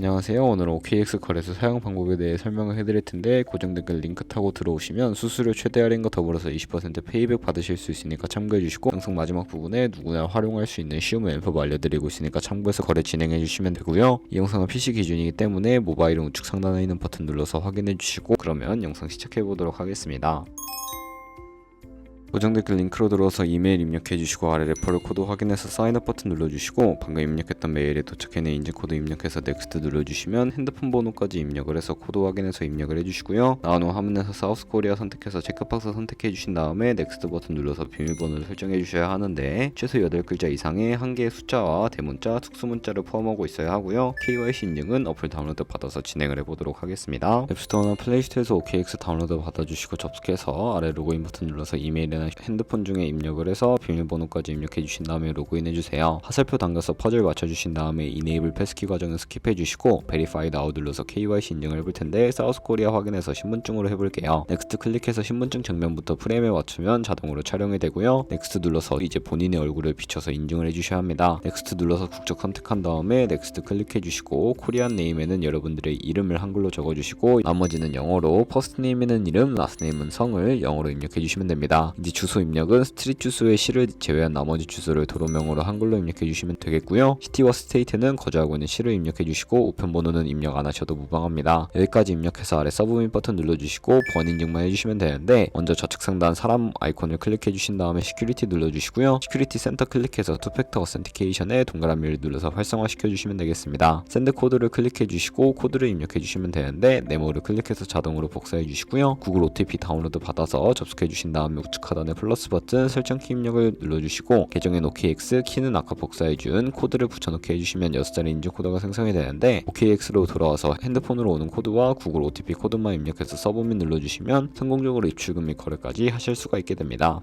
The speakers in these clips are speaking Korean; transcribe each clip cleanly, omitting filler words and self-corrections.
안녕하세요. 오늘은 OKX 거래소 사용 방법에 대해 설명을 해드릴 텐데 고정 댓글 링크 타고 들어오시면 수수료 최대 할인과 더불어서 20% 페이백 받으실 수 있으니까 참고해 주시고, 영상 마지막 부분에 누구나 활용할 수 있는 쉬운 왼법 알려드리고 있으니까 참고해서 거래 진행해 주시면 되고요. 이 영상은 PC 기준이기 때문에 모바일은 우측 상단에 있는 버튼 눌러서 확인해 주시고, 그러면 영상 시작해 보도록 하겠습니다. 고정 댓글 링크로 들어와서 이메일 입력해 주시고, 아래 레퍼럴 코드 확인해서 사인업 버튼 눌러주시고, 방금 입력했던 메일에 도착해있는 인증코드 입력해서 넥스트 눌러주시면 핸드폰 번호까지 입력을 해서 코드 확인해서 입력을 해주시고요. 나온 후 화면에서 사우스 코리아 선택해서 체크박스 선택해 주신 다음에 넥스트 버튼 눌러서 비밀번호를 설정해 주셔야 하는데, 최소 8글자 이상의 한 개의 숫자와 대문자, 특수문자를 포함하고 있어야 하고요. KYC 인증은 어플 다운로드 받아서 진행을 해보도록 하겠습니다. 앱스토어나 플레이스토어에서 OKX 다운로드 받아주시고 접속해서 아래 로그인 버튼 눌러서 이메일이나 핸드폰 중에 입력을 해서 비밀번호까지 입력해 주신 다음에 로그인 해주세요. 화살표 당겨서 퍼즐 맞춰주신 다음에 이네이블 패스키 과정은 스킵해 주시고, 베리파이 나우 눌러서 KYC 인증을 해볼 텐데 사우스 코리아 확인해서 신분증으로 해볼게요. 넥스트 클릭해서 신분증 정면부터 프레임에 맞추면 자동으로 촬영이 되고요. 넥스트 눌러서 이제 본인의 얼굴을 비춰서 인증을 해주셔야 합니다. 넥스트 눌러서 국적 선택한 다음에 넥스트 클릭해 주시고, 코리안 네임에는 여러분들의 이름을 한글로 적어주시고, 나머지는 영어로, 퍼스트 네임에는 이름, 라스트 네임은 성을 영어로 입력해 주시면 됩니다. 이제 주소 입력은 스트릿 주소의 시를 제외한 나머지 주소를 도로명으로 한글로 입력해 주시면 되겠고요. 시티와 스테이트는 거주하고 있는 시를 입력해 주시고, 우편번호는 입력 안 하셔도 무방합니다. 여기까지 입력해서 아래 서브밋 버튼 눌러주시고 보안 인증만 해주시면 되는데, 먼저 좌측 상단 사람 아이콘을 클릭해 주신 다음에 시큐리티 눌러주시고요. 시큐리티 센터 클릭해서 투팩터 어센티케이션에 동그라미를 눌러서 활성화 시켜주시면 되겠습니다. 샌드 코드를 클릭해 주시고 코드를 입력해 주시면 되는데, 네모를 클릭해서 자동으로 복사해 주시고요. 구글 OTP 다운로드 받아서 접속해 주신 다음에 우측 하단에 플러스 버튼 설정 키 입력을 눌러주시고, 계정엔 OKX, 키는 아까 복사해준 코드를 붙여넣기 해주시면 6자리 인증 코드가 생성이 되는데, OKX로 돌아와서 핸드폰으로 오는 코드와 구글 OTP 코드만 입력해서 서브밋 눌러주시면 성공적으로 입출금 및 거래까지 하실 수가 있게 됩니다.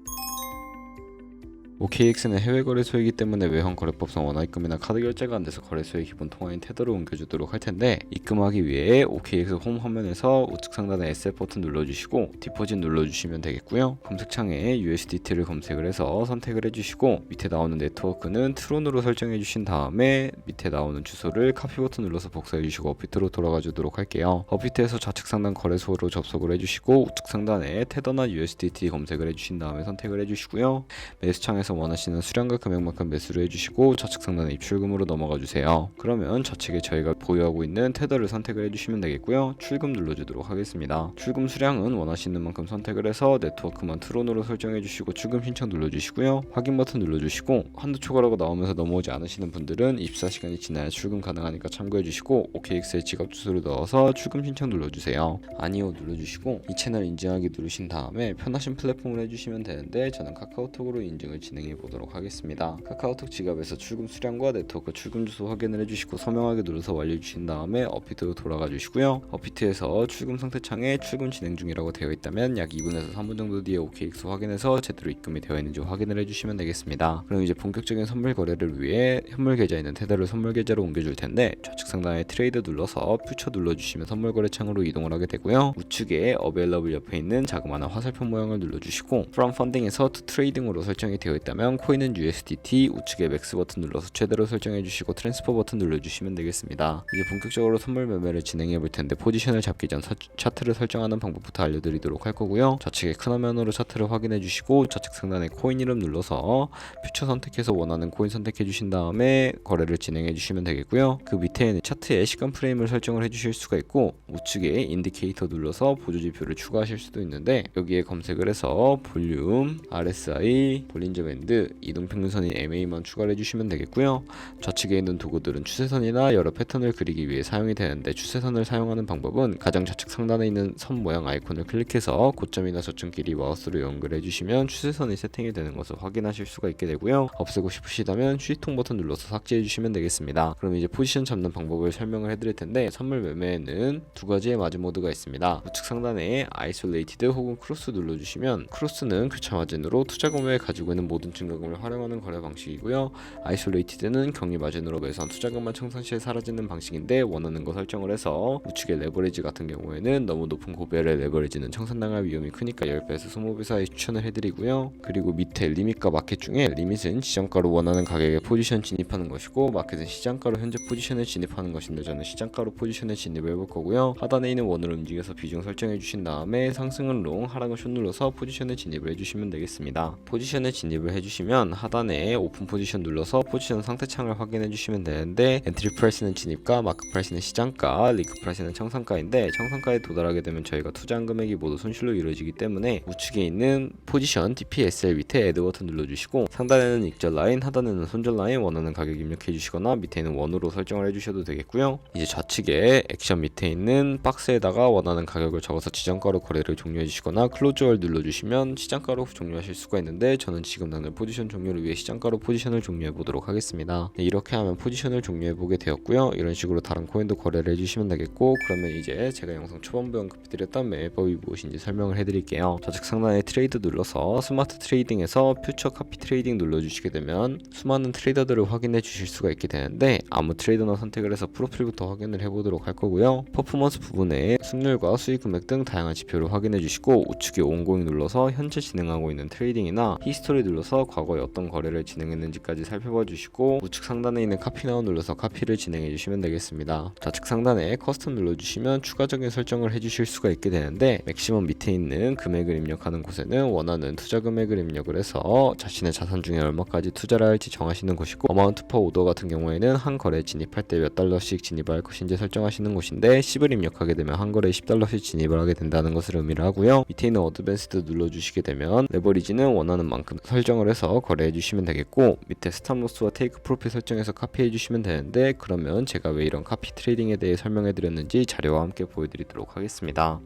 OKX는 해외 거래소이기 때문에 외환 거래법상 원화입금이나 카드 결제가 안 돼서 거래소의 기본 통화인 테더로 옮겨주도록 할 텐데, 입금하기 위해 OKX 홈 화면에서 우측 상단에 SF 버튼 눌러주시고 디포짓 눌러주시면 되겠고요. 검색창에 USDT를 검색을 해서 선택을 해주시고, 밑에 나오는 네트워크는 트론으로 설정해 주신 다음에 밑에 나오는 주소를 카피 버튼 눌러서 복사해 주시고 업비트로 돌아가 주도록 할게요. 업비트에서 좌측 상단 거래소로 접속을 해주시고, 우측 상단에 테더나 USDT 검색을 해주신 다음에 선택을 해주시고요. 매수창에서 원하시는 수량과 금액만큼 매수를 해주시고 좌측 상단에 입출금으로 넘어가 주세요. 그러면 좌측에 저희가 보유하고 있는 테더를 선택을 해주시면 되겠고요. 출금 눌러주도록 하겠습니다. 출금 수량은 원하시는 만큼 선택을 해서 네트워크만 트론으로 설정해 주시고 출금 신청 눌러주시고요. 확인 버튼 눌러주시고, 한도 초과라고 나오면서 넘어오지 않으시는 분들은 24시간이 지나야 출금 가능하니까 참고해 주시고, OKX에 지갑 주소를 넣어서 출금 신청 눌러주세요. 아니요 눌러주시고, 이 채널 인증하기 누르신 다음에 편하신 플랫폼을 해주시면 되는데, 저는 카카오톡으로 인증을 진행해 보도록 하겠습니다. 카카오톡 지갑에서 출금 수량과 네트워크 출금 주소 확인을 해주시고 서명하게 눌러서 완료해 주신 다음에 업비트로 돌아가 주시고요. 업비트에서 출금 상태 창에 출금 진행 중이라고 되어 있다면 약 2분에서 3분 정도 뒤에 OKX 확인해서 제대로 입금이 되어 있는지 확인을 해주시면 되겠습니다. 그럼 이제 본격적인 선물 거래를 위해 현물 계좌에 있는 테더를 선물 계좌로 옮겨줄 텐데, 좌측 상단에 트레이드 눌러서 퓨처 눌러주시면 선물 거래 창으로 이동을 하게 되고요. 우측에 어베일러블 옆에 있는 자그마한 화살표 모양을 눌러주시고, From Funding에서 To Trading으로 설정이 되어 있다면 코인은 USDT, 우측에 맥스 버튼 눌러서 최대로 설정해 주시고 트랜스퍼 버튼 눌러주시면 되겠습니다. 이제 본격적으로 선물 매매를 진행해 볼 텐데, 포지션을 잡기 전 차트를 설정하는 방법부터 알려드리도록 할 거고요. 좌측에 큰 화면으로 차트를 확인해 주시고, 좌측 상단에 코인 이름 눌러서 퓨처 선택해서 원하는 코인 선택해 주신 다음에 거래를 진행해 주시면 되겠고요. 그 밑에는 차트에 시간 프레임을 설정을 해 주실 수가 있고, 우측에 인디케이터 눌러서 보조 지표를 추가하실 수도 있는데, 여기에 검색을 해서 볼륨, RSI, 볼린저 밴드, 이동평균선인 MA만 추가를 해주시면 되겠고요. 좌측에 있는 도구들은 추세선이나 여러 패턴을 그리기 위해 사용이 되는데, 추세선을 사용하는 방법은 가장 좌측 상단에 있는 선 모양 아이콘을 클릭해서 고점이나 저점끼리 마우스로 연결해 주시면 추세선이 세팅이 되는 것을 확인하실 수가 있게 되고요. 없애고 싶으시다면 휴지통 버튼 눌러서 삭제해 주시면 되겠습니다. 그럼 이제 포지션 잡는 방법을 설명을 해드릴 텐데, 선물 매매에는 두 가지의 마진 모드가 있습니다. 우측 상단에 아이솔레이티드 혹은 크로스 눌러주시면, 크로스는 교차 마진으로 투자 구매에 가지고 있는 모든 모든 증가금을 활용하는 거래 방식이고요. 아이솔레이티드는 경리 마진으로 매수한 투자금만 청산 시에 사라지는 방식인데 원하는 거 설정을 해서 우측의 레버리지 같은 경우에는 너무 높은 고배열의 레버리지는 청산당할 위험이 크니까 10배에서 20배 사이 추천을 해드리고요. 그리고 밑에 리밋과 마켓 중에 리밋은 지정가로 원하는 가격에 포지션 진입하는 것이고 마켓은 시장가로 현재 포지션에 진입하는 것인데 저는 시장가로 포지션에 진입을 해볼 거고요. 하단에 있는 원으로 움직여서 비중 설정해 주신 다음에 상승은 롱, 하락은 숏 눌러서 포지션에 진입을 해주시면 되겠습니다. 포지션에 진입을 해주시면 하단에 오픈 포지션 눌러서 포지션 상태창을 확인해 주시면 되는데 엔트리 프라이스는 진입가, 마크 프라이스는 시장가, 리그 프라이스는 청산가인데 청산가에 도달하게 되면 저희가 투자한 금액이 모두 손실로 이루어지기 때문에 우측에 있는 포지션 DPSL 밑에 애드 버튼 눌러주시고 상단에는 익절 라인, 하단에는 손절 라인 원하는 가격 입력해 주시거나 밑에는 원으로 설정을 해주셔도 되겠고요. 이제 좌측에 액션 밑에 있는 박스에다가 원하는 가격을 적어서 지정가로 거래를 종료해 주시거나 클로즈얼 눌러주시면 시장가로 종료하실 수가 있는데 저는 지금 당장 포지션 종료를 위해 시장가로 포지션을 종료해 보도록 하겠습니다. 이렇게 하면 포지션을 종료해 보게 되었고요. 이런 식으로 다른 코인도 거래를 해주시면 되겠고 그러면 이제 제가 영상 초반부에 언급드렸던 매매법이 무엇인지 설명을 해드릴게요. 좌측 상단에 트레이드 눌러서 스마트 트레이딩에서 퓨처 카피 트레이딩 눌러주시게 되면 수많은 트레이더들을 확인해 주실 수가 있게 되는데 아무 트레이더나 선택을 해서 프로필부터 확인을 해보도록 할 거고요. 퍼포먼스 부분에 승률과 수익 금액 등 다양한 지표를 확인해 주시고 우측에 온고잉 눌러서 현재 진행하고 있는 트레이딩이나 히스토리 눌러서 과거에 어떤 거래를 진행했는지까지 살펴봐 주시고 우측 상단에 있는 카피 나우 눌러서 카피를 진행해 주시면 되겠습니다. 좌측 상단에 커스텀 눌러주시면 추가적인 설정을 해주실 수가 있게 되는데 맥시멈 밑에 있는 금액을 입력하는 곳에는 원하는 투자 금액을 입력을 해서 자신의 자산 중에 얼마까지 투자를 할지 정하시는 곳이고 어마운트 퍼 오더 같은 경우에는 한 거래 진입할 때 몇 달러씩 진입할 것인지 설정하시는 곳인데 10을 입력하게 되면 한 거래에 10달러씩 진입을 하게 된다는 것을 의미를 하고요. 밑에 있는 어드밴스드 눌러주시게 되면 레버리지는 원하는 만큼 설정을 해서 거래해 주시면 되겠고 밑에 스탑로스와 테이크 프로핏 설정해서 카피해 주시면 되는데 그러면 제가 왜 이런 카피 트레이딩에 대해 설명해 드렸는지 자료와 함께 보여드리도록 하겠습니다.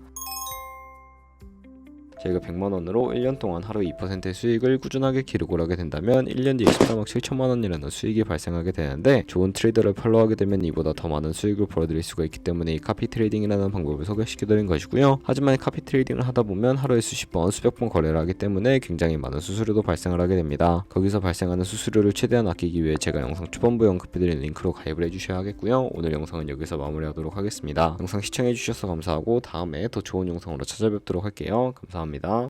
저희가 100만원으로 1년 동안 하루 2%의 수익을 꾸준하게 기록을 하게 된다면 1년 뒤에 13억 7천만원이라는 수익이 발생하게 되는데 좋은 트레이더를 팔로우하게 되면 이보다 더 많은 수익을 벌어들일 수가 있기 때문에 이 카피 트레이딩이라는 방법을 소개시켜드린 것이고요. 하지만 카피 트레이딩을 하다 보면 하루에 수십 번, 수백 번 거래를 하기 때문에 굉장히 많은 수수료도 발생을 하게 됩니다. 거기서 발생하는 수수료를 최대한 아끼기 위해 제가 영상 초반부에 언급해드린 링크로 가입을 해주셔야 하겠고요. 오늘 영상은 여기서 마무리하도록 하겠습니다. 영상 시청해주셔서 감사하고 다음에 더 좋은 영상으로 찾아뵙도록 할게요. 감사합니다.